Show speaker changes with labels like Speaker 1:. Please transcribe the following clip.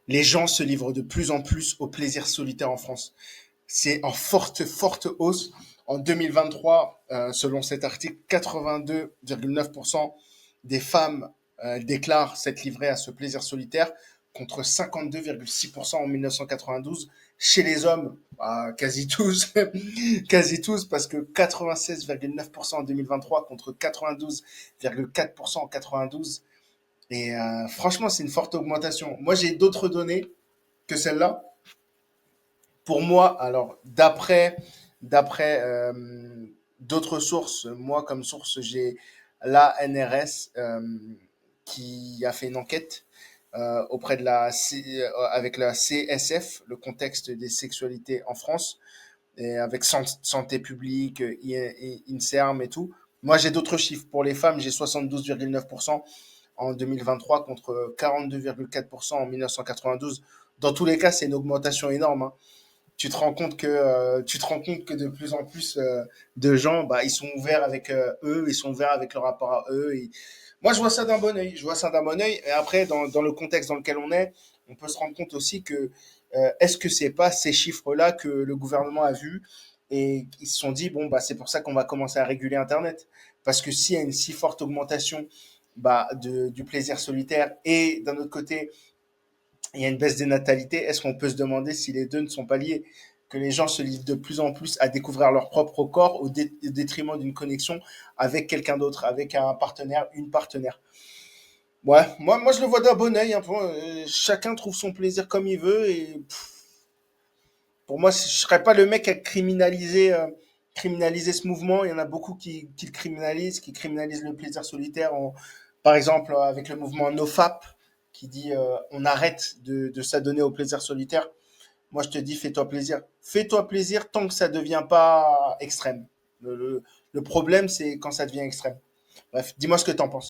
Speaker 1: Les gens se livrent de plus en plus au plaisir solitaire en France. C'est en forte, forte hausse. En 2023, selon cet article, 82,9% des femmes déclarent s'être livrées à ce plaisir solitaire contre 52,6% en 1992. Chez les hommes, quasi tous, quasi tous, parce que 96,9% en 2023 contre 92,4% en 92. Et franchement, c'est une forte augmentation. Moi, j'ai d'autres données que celle-là. Pour moi, alors d'après d'autres sources, moi comme source j'ai la NRS qui a fait une enquête auprès de avec la CSF, le contexte des sexualités en France, et avec santé publique, INSERM et tout. Moi j'ai d'autres chiffres. Pour les femmes, j'ai 72,9% en 2023 contre 42,4% en 1992. Dans tous les cas, c'est une augmentation énorme, hein. Tu te rends compte que de plus en plus de gens, bah, ils sont ouverts avec eux, ils sont ouverts avec leur rapport à eux. Moi, je vois ça d'un bon œil. Je vois ça d'un bon œil. Et après, dans le contexte dans lequel on est, on peut se rendre compte aussi que est-ce que c'est pas ces chiffres-là que le gouvernement a vus et ils se sont dit bon bah c'est pour ça qu'on va commencer à réguler Internet parce que s'il y a une si forte augmentation bah, du plaisir solitaire et d'un autre côté il y a une baisse des natalités, est-ce qu'on peut se demander si les deux ne sont pas liés? Que les gens se livrent de plus en plus à découvrir leur propre corps au détriment d'une connexion avec quelqu'un d'autre, avec un partenaire, une partenaire. Ouais, moi je le vois d'un bon oeil. Hein, chacun trouve son plaisir comme il veut. Et pour moi, je ne serais pas le mec à criminaliser ce mouvement. Il y en a beaucoup qui le criminalisent, qui criminalisent le plaisir solitaire. Par exemple, avec le mouvement NoFap, qui dit on arrête de s'adonner au plaisir solitaire. Moi, je te dis, fais-toi plaisir. Fais-toi plaisir tant que ça ne devient pas extrême. Le problème, c'est quand ça devient extrême. Bref, dis-moi ce que tu en penses.